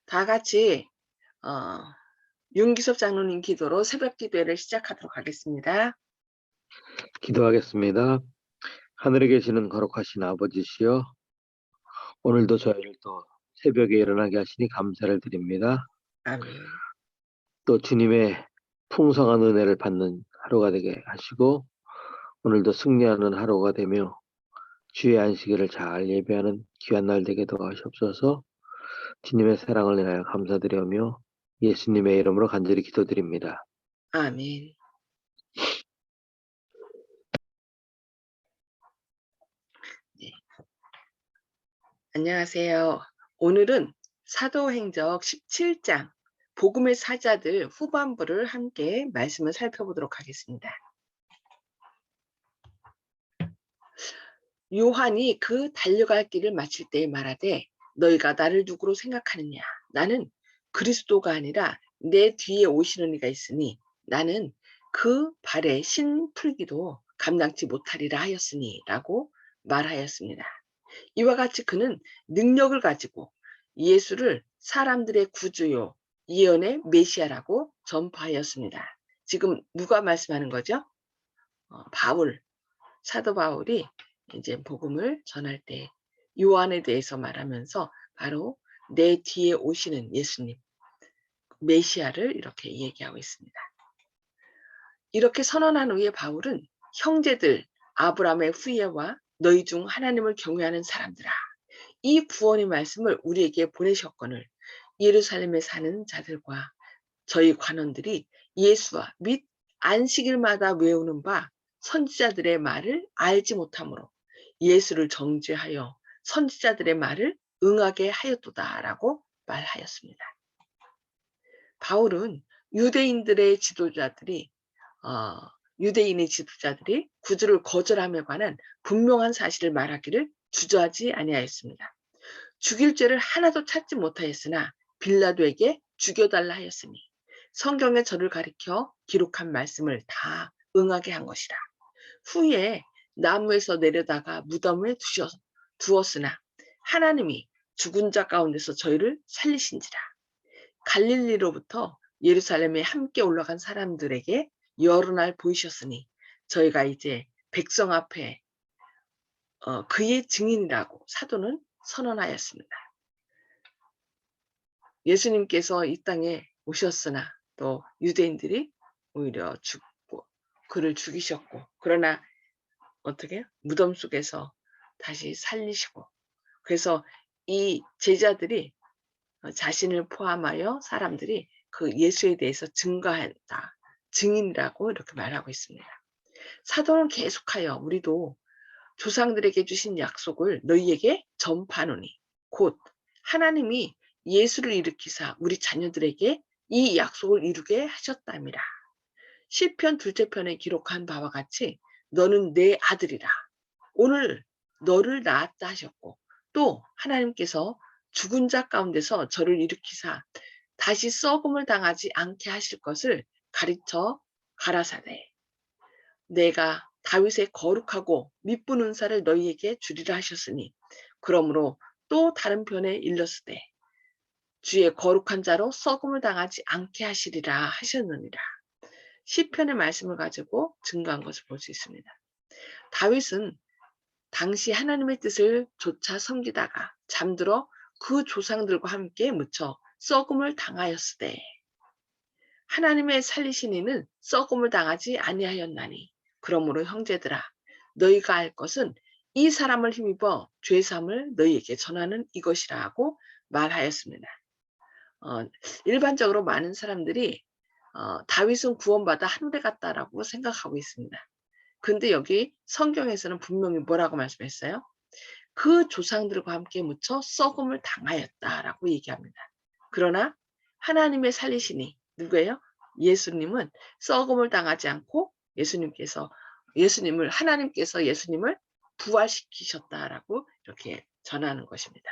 다 같이 어, 윤기섭 장로님 기도로 새벽 기도회를 시작하도록 하겠습니다. 기도하겠습니다. 하늘에 계시는 거룩하신 아버지시여, 오늘도 저희를 또 새벽에 일어나게 하시니 감사를 드립니다. 아멘. 또 주님의 풍성한 은혜를 받는 하루가 되게 하시고, 오늘도 승리하는 하루가 되며 주의 안식일을 잘 예배하는 귀한 날 되게 도와주옵소서. 주님의 사랑을 인하여 감사드리며 예수님의 이름으로 간절히 기도드립니다. 아멘. 네. 안녕하세요. 오늘은 사도행적 17장 복음의 사자들 후반부를 함께 말씀을 살펴보도록 하겠습니다. 요한이 그 달려갈 길을 마칠 때에 말하되 너희가 나를 누구로 생각하느냐? 나는 그리스도가 아니라 내 뒤에 오시는 이가 있으니 나는 그 발에 신 풀기도 감당치 못하리라 하였으니 라고 말하였습니다. 이와 같이 그는 능력을 가지고 예수를 사람들의 구주요 예언의 메시아라고 전파하였습니다. 지금 누가 말씀하는 거죠? 바울, 사도 바울이 이제 복음을 전할 때 요한에 대해서 말하면서 바로 내 뒤에 오시는 예수님, 메시아를 이렇게 얘기하고 있습니다. 이렇게 선언한 후에 바울은 형제들, 아브라함의 후예와 너희 중 하나님을 경외하는 사람들아, 이 구원의 말씀을 우리에게 보내셨거늘 예루살렘에 사는 자들과 저희 관원들이 예수와 및 안식일마다 외우는 바 선지자들의 말을 알지 못하므로 예수를 정죄하여 선지자들의 말을 응하게 하였도다라고 말하였습니다. 바울은 유대인들의 지도자들이 어, 유대인의 지도자들이 구주를 거절함에 관한 분명한 사실을 말하기를 주저하지 아니하였습니다. 죽일 죄를 하나도 찾지 못하였으나 빌라도에게 죽여달라 하였으니 성경의 저를 가리켜 기록한 말씀을 다 응하게 한 것이라. 후에 나무에서 내려다가 무덤에 두었으나 하나님이 죽은 자 가운데서 저희를 살리신지라. 갈릴리로부터 예루살렘에 함께 올라간 사람들에게 여러 날 보이셨으니 저희가 이제 백성 앞에 그의 증인이라고 사도는 선언하였습니다. 예수님께서 이 땅에 오셨으나 또 유대인들이 오히려 죽고 그를 죽이셨고, 그러나 어떻게 무덤 속에서 다시 살리시고, 그래서 이 제자들이 자신을 포함하여 사람들이 그 예수에 대해서 증거한다, 증인이라고 이렇게 말하고 있습니다. 사도는 계속하여 우리도 조상들에게 주신 약속을 너희에게 전파하노니 곧 하나님이 예수를 일으키사 우리 자녀들에게 이 약속을 이루게 하셨답니다. 시편 둘째 편에 기록한 바와 같이 너는 내 아들이라 오늘 너를 낳았다 하셨고, 또 하나님께서 죽은 자 가운데서 저를 일으키사 다시 썩음을 당하지 않게 하실 것을 가르쳐 가라사대 내가 다윗의 거룩하고 미쁜 은사를 너희에게 주리라 하셨으니 그러므로 또 다른 편에 일렀으되 주의 거룩한 자로 썩음을 당하지 않게 하시리라 하셨느니라. 시편의 말씀을 가지고 증거한 것을 볼 수 있습니다. 다윗은 당시 하나님의 뜻을 조차 섬기다가 잠들어 그 조상들과 함께 묻혀 썩음을 당하였으되 하나님의 살리신 이는 썩음을 당하지 아니하였나니 그러므로 형제들아 너희가 알 것은 이 사람을 힘입어 죄삼을 너희에게 전하는 이것이라 하고 말하였습니다. 일반적으로 많은 사람들이 다윗은 구원받아 하늘에 갔다라고 생각하고 있습니다. 근데 여기 성경에서는 분명히 뭐라고 말씀했어요? 그 조상들과 함께 묻혀 썩음을 당하였다라고 얘기합니다. 그러나 하나님의 살리시니 누구예요? 예수님은 썩음을 당하지 않고 하나님께서 예수님을 부활시키셨다라고 이렇게 전하는 것입니다.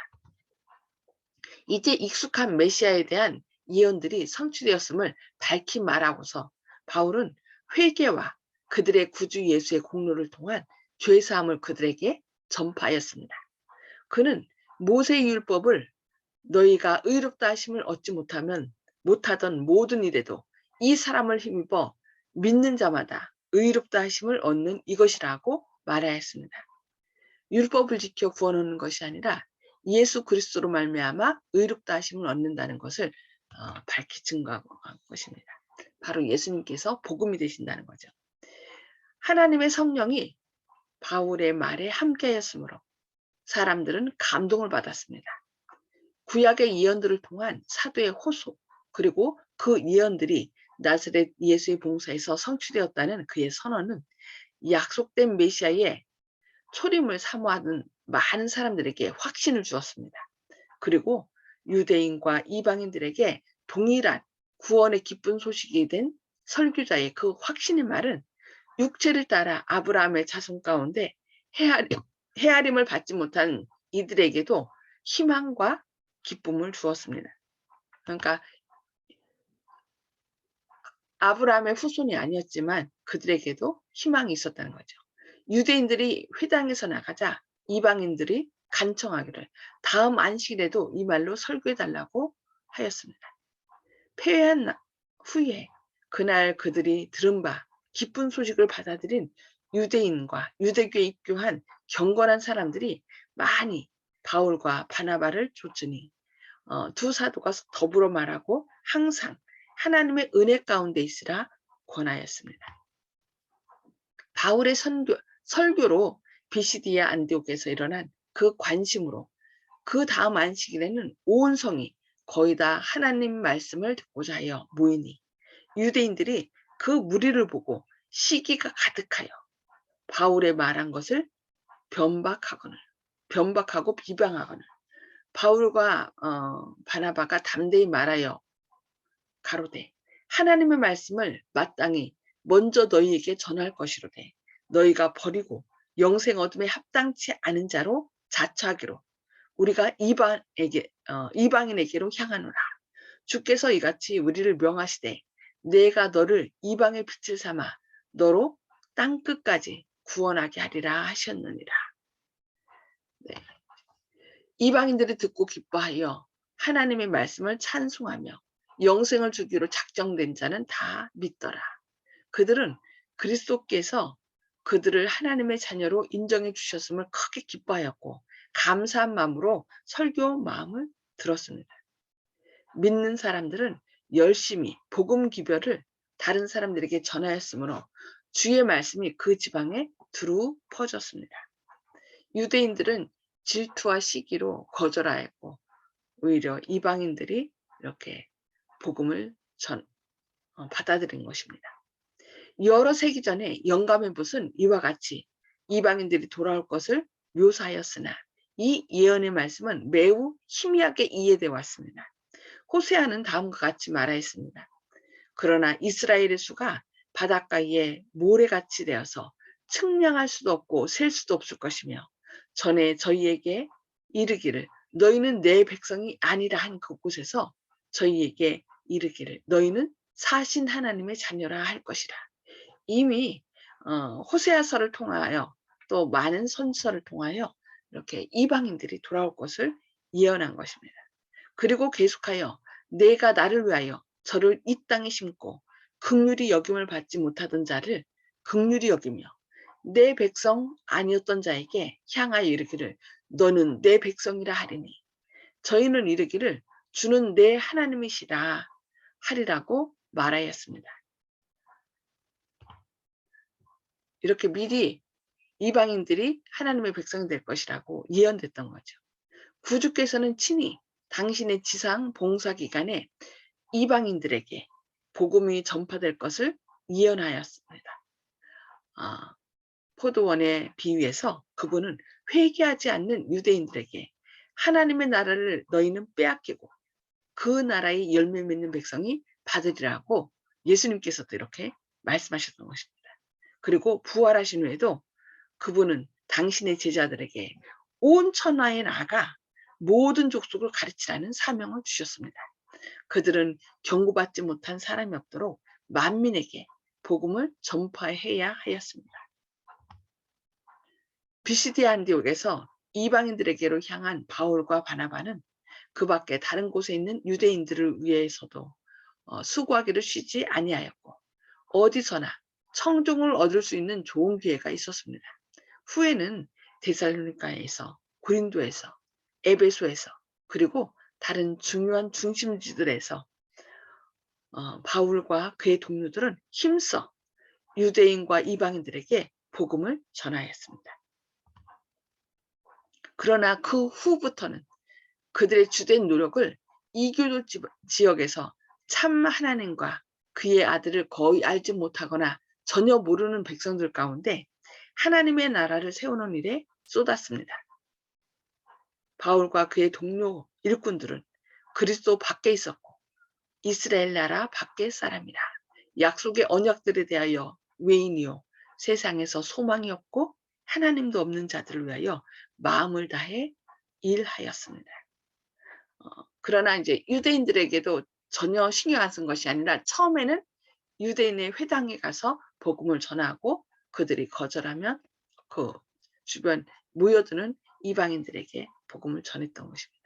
이제 익숙한 메시아에 대한 예언들이 성취되었음을 밝히 말하고서 바울은 회개와 그들의 구주 예수의 공로를 통한 죄사함을 그들에게 전파하였습니다. 그는 모세의 율법을 너희가 의롭다 하심을 얻지 못하던 모든 일에도 이 사람을 힘입어 믿는 자마다 의롭다 하심을 얻는 이것이라고 말하였습니다. 율법을 지켜 구원 얻는 것이 아니라 예수 그리스도로 말미암아 의롭다 하심을 얻는다는 것을 밝히 증거한 것입니다. 바로 예수님께서 복음이 되신다는 거죠. 하나님의 성령이 바울의 말에 함께하였으므로 사람들은 감동을 받았습니다. 구약의 예언들을 통한 사도의 호소, 그리고 그 예언들이 나사렛 예수의 봉사에서 성취되었다는 그의 선언은 약속된 메시아의 초림을 사모하는 많은 사람들에게 확신을 주었습니다. 그리고 유대인과 이방인들에게 동일한 구원의 기쁜 소식이 된 설교자의 그 확신의 말은 육체를 따라 아브라함의 자손 가운데 헤아림을 받지 못한 이들에게도 희망과 기쁨을 주었습니다. 그러니까 아브라함의 후손이 아니었지만 그들에게도 희망이 있었다는 거죠. 유대인들이 회당에서 나가자 이방인들이 간청하기를 다음 안식일에도 이 말로 설교해달라고 하였습니다. 패배한 후에 그날 그들이 들은 바 기쁜 소식을 받아들인 유대인과 유대교에 입교한 경건한 사람들이 많이 바울과 바나바를 쫓으니 두 사도가 더불어 말하고 항상 하나님의 은혜 가운데 있으라 권하였습니다. 바울의 설교로 비시디아 안디옥에서 일어난 그 관심으로 그 다음 안식일에는 온 성이 거의 다 하나님 말씀을 듣고자 하여 모이니 유대인들이 그 무리를 보고 시기가 가득하여 바울의 말한 것을 변박하고 비방하거늘 바울과 바나바가 담대히 말하여 가로되 하나님의 말씀을 마땅히 먼저 너희에게 전할 것이로되 너희가 버리고 영생 얻음에 합당치 않은 자로 자처하기로 우리가 이방인에게로 향하노라. 주께서 이같이 우리를 명하시되 내가 너를 이방의 빛을 삼아 너로 땅끝까지 구원하게 하리라 하셨느니라. 네. 이방인들이 듣고 기뻐하여 하나님의 말씀을 찬송하며 영생을 주기로 작정된 자는 다 믿더라. 그들은 그리스도께서 그들을 하나님의 자녀로 인정해 주셨음을 크게 기뻐하였고 감사한 마음으로 설교 마음을 들었습니다. 믿는 사람들은 열심히 복음 기별을 다른 사람들에게 전하였으므로 주의 말씀이 그 지방에 두루 퍼졌습니다. 유대인들은 질투와 시기로 거절하였고 오히려 이방인들이 이렇게 복음을 받아들인 것입니다. 여러 세기 전에 영감의 붓은 이와 같이 이방인들이 돌아올 것을 묘사하였으나 이 예언의 말씀은 매우 희미하게 이해되어 왔습니다. 호세아는 다음과 같이 말하였습니다. 그러나 이스라엘의 수가 바닷가에 모래같이 되어서 측량할 수도 없고 셀 수도 없을 것이며 전에 저희에게 이르기를 너희는 내 백성이 아니라 한 그곳에서 저희에게 이르기를 너희는 사신 하나님의 자녀라 할 것이라. 이미 호세아서를 통하여 또 많은 선서를 통하여 이렇게 이방인들이 돌아올 것을 예언한 것입니다. 그리고 계속하여 내가 나를 위하여 저를 이 땅에 심고 긍휼히 여김을 받지 못하던 자를 긍휼히 여기며 내 백성 아니었던 자에게 향하여 이르기를 너는 내 백성이라 하리니 저희는 이르기를 주는 내 하나님이시라 하리라고 말하였습니다. 이렇게 미리 이방인들이 하나님의 백성이 될 것이라고 예언됐던 거죠. 구주께서는 친히 당신의 지상 봉사 기간에 이방인들에게 복음이 전파될 것을 예언하였습니다. 포도원의 비유에서 그분은 회개하지 않는 유대인들에게 하나님의 나라를 너희는 빼앗기고 그 나라의 열매 맺는 백성이 받으리라고 예수님께서도 이렇게 말씀하셨던 것입니다. 그리고 부활하신 후에도 그분은 당신의 제자들에게 온 천하에 나가 모든 족속을 가르치라는 사명을 주셨습니다. 그들은 경고받지 못한 사람이 없도록 만민에게 복음을 전파해야 하였습니다. 비시디아 안디옥에서 이방인들에게로 향한 바울과 바나바는 그 밖에 다른 곳에 있는 유대인들을 위해서도 수고하기를 쉬지 아니하였고 어디서나 청종을 얻을 수 있는 좋은 기회가 있었습니다. 후에는 데살로니가에서, 고린도에서, 에베소에서, 그리고 다른 중요한 중심지들에서 바울과 그의 동료들은 힘써 유대인과 이방인들에게 복음을 전하였습니다. 그러나 그 후부터는 그들의 주된 노력을 이교도 지역에서 참 하나님과 그의 아들을 거의 알지 못하거나 전혀 모르는 백성들 가운데 하나님의 나라를 세우는 일에 쏟았습니다. 바울과 그의 동료 일꾼들은 그리스도 밖에 있었고 이스라엘 나라 밖의 사람이라 약속의 언약들에 대하여 외인이요 세상에서 소망이 없고 하나님도 없는 자들을 위하여 마음을 다해 일하였습니다. 그러나 이제 유대인들에게도 전혀 신경 안 쓴 것이 아니라 처음에는 유대인의 회당에 가서 복음을 전하고 그들이 거절하면 그 주변 모여드는 이방인들에게 복음을 전했던 것입니다.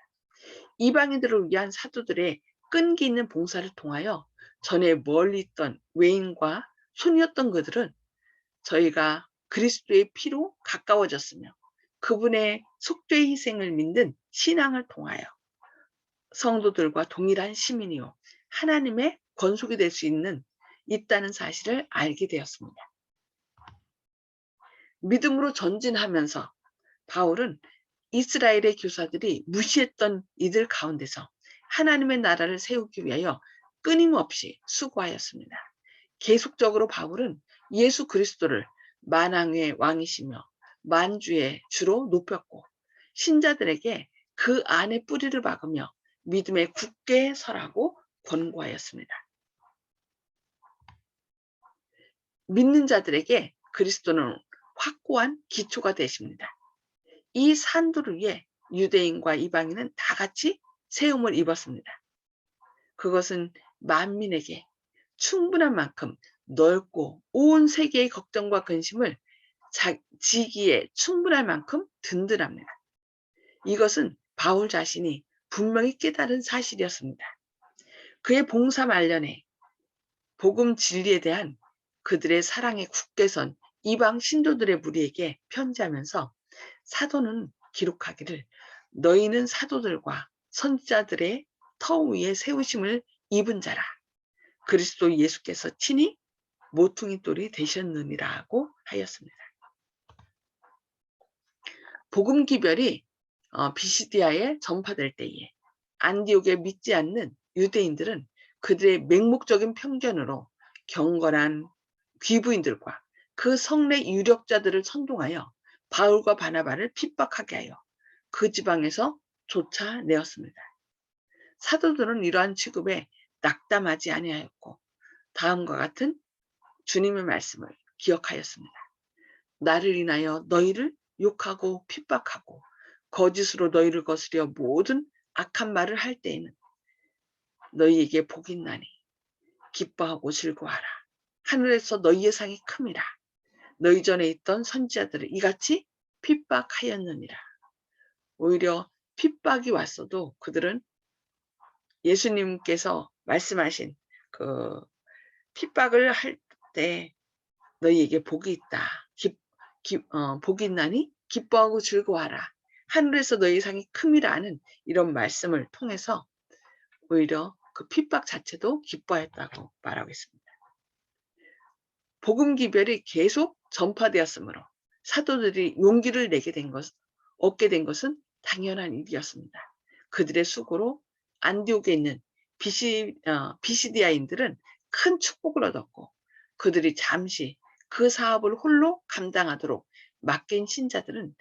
이방인들을 위한 사도들의 끈기 있는 봉사를 통하여 전에 멀리 있던 외인과 손이었던 그들은 저희가 그리스도의 피로 가까워졌으며 그분의 속죄의 희생을 믿는 신앙을 통하여 성도들과 동일한 시민이요 하나님의 권속이 될 수 있다는 사실을 알게 되었습니다. 믿음으로 전진하면서 바울은 이스라엘의 교사들이 무시했던 이들 가운데서 하나님의 나라를 세우기 위하여 끊임없이 수고하였습니다. 계속적으로 바울은 예수 그리스도를 만왕의 왕이시며 만주의 주로 높였고 신자들에게 그 안에 뿌리를 박으며 믿음에 굳게 서라고 권고하였습니다. 믿는 자들에게 그리스도는 확고한 기초가 되십니다. 이 산도를 위해 유대인과 이방인은 다 같이 세움을 입었습니다. 그것은 만민에게 충분한 만큼 넓고 온 세계의 걱정과 근심을 지기에 충분할 만큼 든든합니다. 이것은 바울 자신이 분명히 깨달은 사실이었습니다. 그의 봉사 말년에 복음 진리에 대한 그들의 사랑에 굳게 선 이방 신도들의 무리에게 편지하면서 사도는 기록하기를 너희는 사도들과 선지자들의 터 위에 세우심을 입은 자라. 그리스도 예수께서 친히 모퉁이 돌이 되셨느니라고 하였습니다. 복음 기별이 비시디아에 전파될 때에 안디옥에 믿지 않는 유대인들은 그들의 맹목적인 편견으로 경건한 귀부인들과 그 성내 유력자들을 선동하여 바울과 바나바를 핍박하게 하여 그 지방에서 쫓아내었습니다. 사도들은 이러한 취급에 낙담하지 아니하였고 다음과 같은 주님의 말씀을 기억하였습니다. 나를 인하여 너희를 욕하고 핍박하고 거짓으로 너희를 거스려 모든 악한 말을 할 때에는 너희에게 복이 있나니 기뻐하고 즐거워하라. 하늘에서 너희의 상이 큼이라. 너희 전에 있던 선지자들을 이같이 핍박하였느니라. 오히려 핍박이 왔어도 그들은 예수님께서 말씀하신 그 핍박을 할 때 너희에게 복이 있다. 복이 있나니 기뻐하고 즐거워하라. 하늘에서 너희 상이 큼이라는 이런 말씀을 통해서 오히려 그 핍박 자체도 기뻐했다고 말하고 있습니다. 복음 기별이 계속 전파되었으므로 사도들이 용기를 얻게 된 것은 당연한 일이었습니다. 그들의 수고로 안디옥에 있는 비시디아인들은 큰 축복을 얻었고 그들이 잠시 그 사업을 홀로 감당하도록 맡긴 신자들은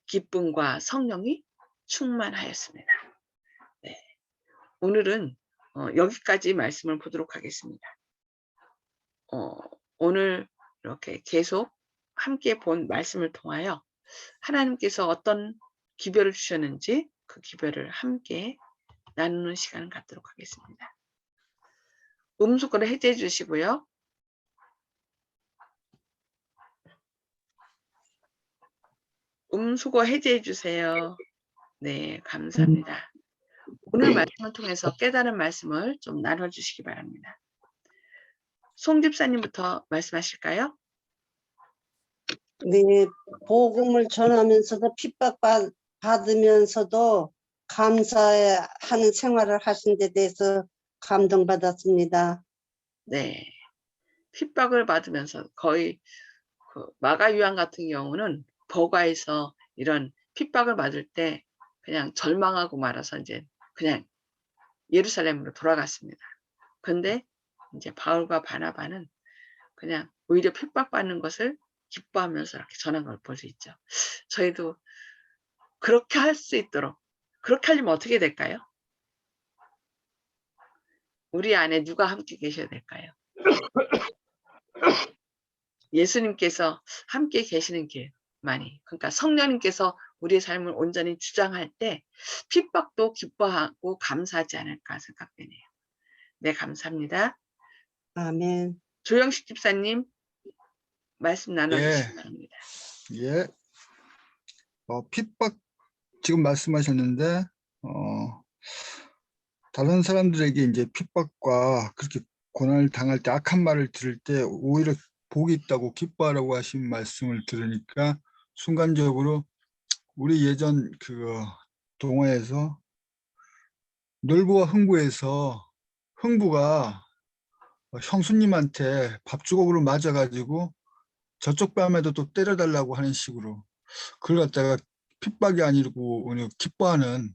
기쁨과 성령이 충만하였습니다. 네. 오늘은 여기까지 말씀을 보도록 하겠습니다. 오늘 이렇게 계속 함께 본 말씀을 통하여 하나님께서 어떤 기별을 주셨는지 그 기별을 함께 나누는 시간을 갖도록 하겠습니다. 음수거를 해제해 주시고요. 음수거 해제해 주세요. 네, 감사합니다. 오늘 말씀을 통해서 깨달은 말씀을 좀 나눠주시기 바랍니다. 송 집사님부터 말씀하실까요? 네, 복음을 전하면서도 핍박받으면서도 감사하는 생활을 하신 데 대해서 감동받았습니다. 네. 핍박을 받으면서 거의 그 마가 유한 같은 경우는 버가에서 이런 핍박을 받을 때 그냥 절망하고 말아서 이제 그냥 예루살렘으로 돌아갔습니다. 근데 이제 바울과 바나바는 그냥 오히려 핍박받는 것을 기뻐하면서 이렇게 전한 걸 볼 수 있죠. 저희도 그렇게 할 수 있도록, 그렇게 하려면 어떻게 될까요? 우리 안에 누가 함께 계셔야 될까요? 예수님께서 함께 계시는 길만이, 그러니까 성령님께서 우리의 삶을 온전히 주장할 때 핍박도 기뻐하고 감사하지 않을까 생각되네요. 네, 감사합니다. 아멘. 조영식 집사님 말씀 나눠주시기 바랍니다. 예. 핍박 지금 말씀하셨는데 다른 사람들에게 이제 핍박과 그렇게 고난을 당할 때 악한 말을 들을 때 오히려 복이 있다고 기뻐하라고 하신 말씀을 들으니까 순간적으로 우리 예전 그 동화에서 놀부와 흥부에서 흥부가 형수님한테 밥주걱으로 맞아가지고 저쪽 뺨에도 또 때려달라고 하는 식으로 그걸 갖다가 핍박이 아니고 오늘 기뻐하는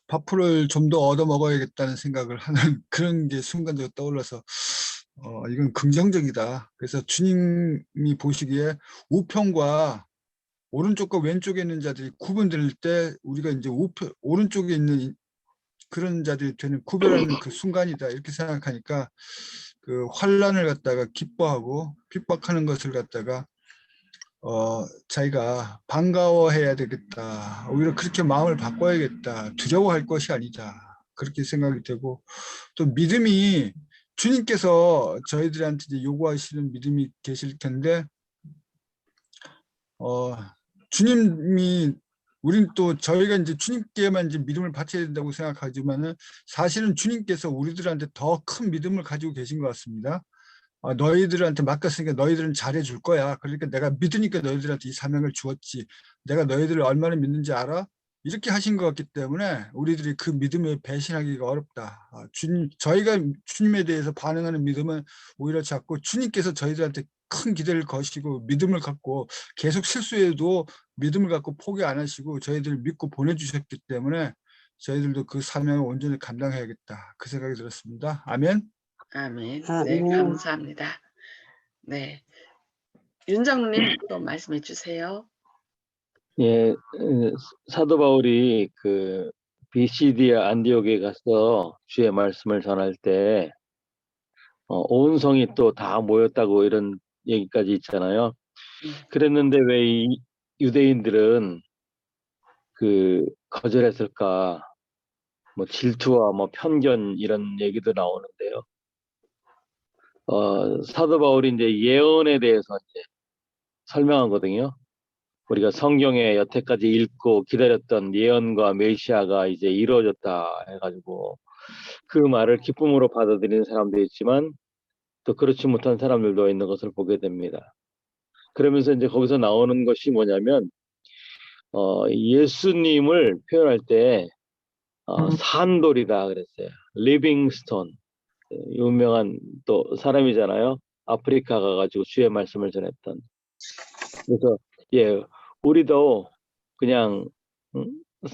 밥풀을 좀 더 얻어 먹어야겠다는 생각을 하는 그런 게 순간적으로 떠올라서 이건 긍정적이다. 그래서 주님이 보시기에 우편과 오른쪽과 왼쪽에 있는 자들이 구분될 때 우리가 이제 오른쪽에 있는 그런 자들이 되는 구별하는 그 순간이다. 이렇게 생각하니까 그 환란을 갖다가 기뻐하고 핍박하는 것을 갖다가 자기가 반가워해야 되겠다. 오히려 그렇게 마음을 바꿔야겠다. 두려워할 것이 아니다. 그렇게 생각이 되고 또 믿음이 주님께서 저희들한테 이제 요구하시는 믿음이 계실 텐데 주님이 우린 또 저희가 이제 주님께만 이제 믿음을 바쳐야 된다고 생각하지만은 사실은 주님께서 우리들한테 더 큰 믿음을 가지고 계신 것 같습니다. 너희들한테 맡겼으니까 너희들은 잘해줄 거야. 그러니까 내가 믿으니까 너희들한테 이 사명을 주었지. 내가 너희들을 얼마나 믿는지 알아? 이렇게 하신 것 같기 때문에 우리들이 그 믿음에 배신하기가 어렵다. 저희가 주님에 대해서 반응하는 믿음은 오히려 작고 주님께서 저희들한테 큰 기대를 거시고 믿음을 갖고 계속 실수해도 믿음을 갖고 포기 안 하시고 저희들을 믿고 보내주셨기 때문에 저희들도 그 사명을 온전히 감당해야겠다. 그 생각이 들었습니다. 아멘. 아멘. 네, 아멘. 감사합니다. 네, 윤 장로님 또 말씀해 주세요. 예, 사도 바울이 그 비시디아 안디옥에 가서 주의 말씀을 전할 때 온 성이 또 다 모였다고 이런 얘기까지 있잖아요. 그랬는데 왜 이 유대인들은 그 거절했을까? 뭐 질투와 뭐 편견 이런 얘기도 나오는데요. 사도 바울이 이제 예언에 대해서 이제 설명하거든요. 우리가 성경에 여태까지 읽고 기다렸던 예언과 메시아가 이제 이루어졌다 해가지고 그 말을 기쁨으로 받아들이는 사람도 있지만 또 그렇지 못한 사람들도 있는 것을 보게 됩니다. 그러면서 이제 거기서 나오는 것이 뭐냐면 예수님을 표현할 때 산돌이다 그랬어요. 리빙스톤 유명한 또 사람이잖아요. 아프리카 가가지고 주의 말씀을 전했던. 그래서 예, 우리도 그냥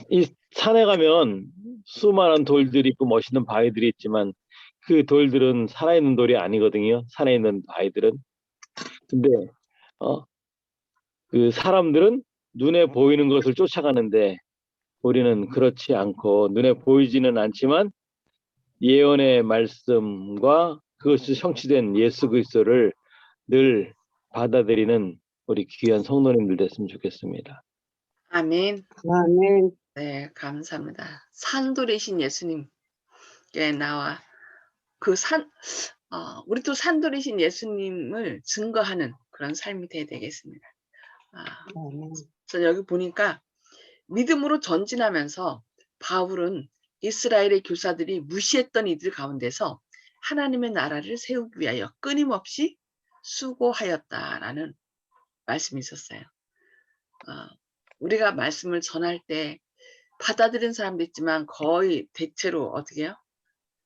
이 산에 가면 수많은 돌들이 있고 멋있는 바위들이 있지만 그 돌들은 살아있는 돌이 아니거든요. 산에 있는 바위들은. 근데 그 사람들은 눈에 보이는 것을 쫓아가는데 우리는 그렇지 않고 눈에 보이지는 않지만 예언의 말씀과 그것이 성취된 예수 그리스도를 늘 받아들이는 우리 귀한 성도님들 됐으면 좋겠습니다. 아멘. 아멘. 네, 감사합니다. 산돌이신 예수님께 나와 그 우리도 산돌이신 예수님을 증거하는 그런 삶이 돼야 되겠습니다. 아멘. 전 여기 보니까 믿음으로 전진하면서 바울은 이스라엘의 교사들이 무시했던 이들 가운데서 하나님의 나라를 세우기 위하여 끊임없이 수고하였다라는 말씀이 있었어요. 우리가 말씀을 전할 때 받아들인 사람도 있지만 거의 대체로 어떻게 해요?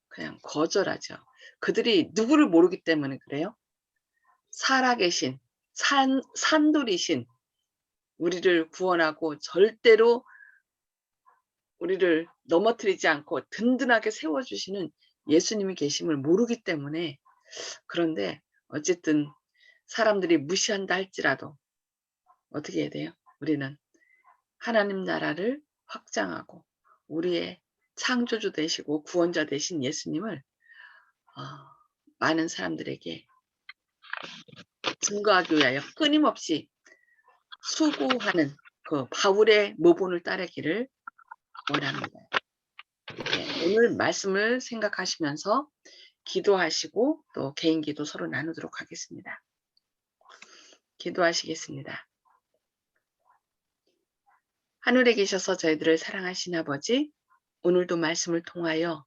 그냥 거절하죠. 그들이 누구를 모르기 때문에 그래요. 살아계신 산돌이신 우리를 구원하고 절대로 우리를 넘어뜨리지 않고 든든하게 세워주시는 예수님이 계심을 모르기 때문에. 그런데 어쨌든 사람들이 무시한다 할지라도 어떻게 해야 돼요? 우리는 하나님 나라를 확장하고 우리의 창조주 되시고 구원자 되신 예수님을 많은 사람들에게 증거하기 위하여 끊임없이 수고하는 그 바울의 모본을 따르기를 원합니다. 오늘 말씀을 생각하시면서 기도하시고 또 개인 기도 서로 나누도록 하겠습니다. 기도하시겠습니다. 하늘에 계셔서 저희들을 사랑하신 아버지, 오늘도 말씀을 통하여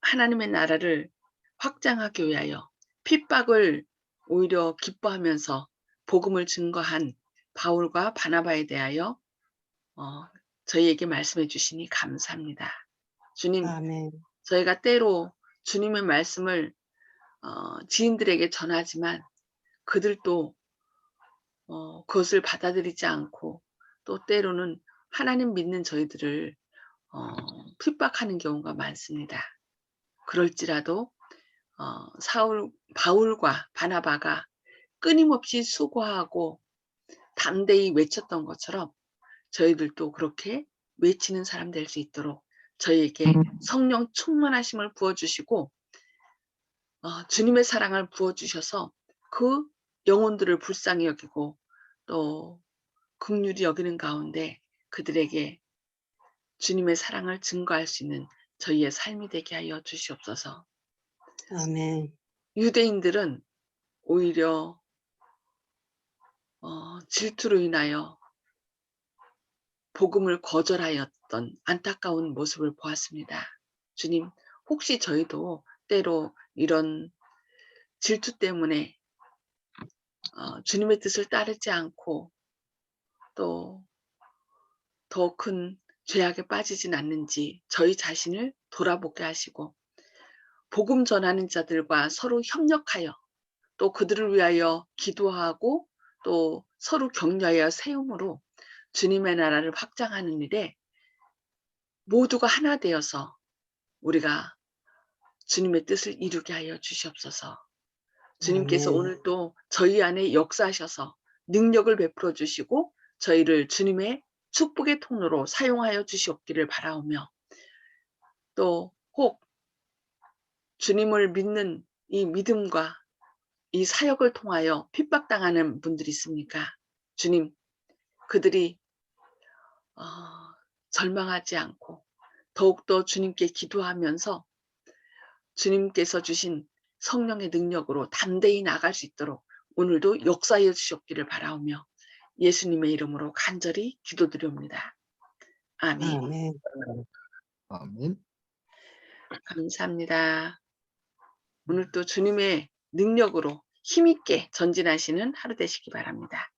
하나님의 나라를 확장하기 위하여 핍박을 오히려 기뻐하면서 복음을 증거한 바울과 바나바에 대하여 저희에게 말씀해 주시니 감사합니다. 주님, 아멘. 저희가 때로 주님의 말씀을 지인들에게 전하지만 그들도 그것을 받아들이지 않고 또 때로는 하나님 믿는 저희들을 핍박하는 경우가 많습니다. 그럴지라도 바울과 바나바가 끊임없이 수고하고 담대히 외쳤던 것처럼 저희들도 그렇게 외치는 사람 될 수 있도록 저희에게 성령 충만하심을 부어주시고 주님의 사랑을 부어주셔서 그 영혼들을 불쌍히 여기고 또 긍휼히 여기는 가운데 그들에게 주님의 사랑을 증거할 수 있는 저희의 삶이 되게 하여 주시옵소서. 아멘. 유대인들은 오히려 질투로 인하여 복음을 거절하였던 안타까운 모습을 보았습니다. 주님, 혹시 저희도 때로 이런 질투 때문에 주님의 뜻을 따르지 않고 또 더 큰 죄악에 빠지진 않는지 저희 자신을 돌아보게 하시고 복음 전하는 자들과 서로 협력하여 또 그들을 위하여 기도하고 또 서로 격려하여 세움으로 주님의 나라를 확장하는 일에 모두가 하나 되어서 우리가 주님의 뜻을 이루게 하여 주시옵소서. 주님께서 아멘. 오늘도 저희 안에 역사하셔서 능력을 베풀어 주시고 저희를 주님의 축복의 통로로 사용하여 주시옵기를 바라오며 또 혹 주님을 믿는 이 믿음과 이 사역을 통하여 핍박당하는 분들이 있습니까? 주님, 그들이 절망하지 않고 더욱더 주님께 기도하면서 주님께서 주신 성령의 능력으로 담대히 나갈 수 있도록 오늘도 역사해 주시옵기를 바라오며 예수님의 이름으로 간절히 기도드립니다. 아멘. 아멘. 아멘. 감사합니다. 오늘도 주님의 능력으로 힘있게 전진하시는 하루 되시기 바랍니다.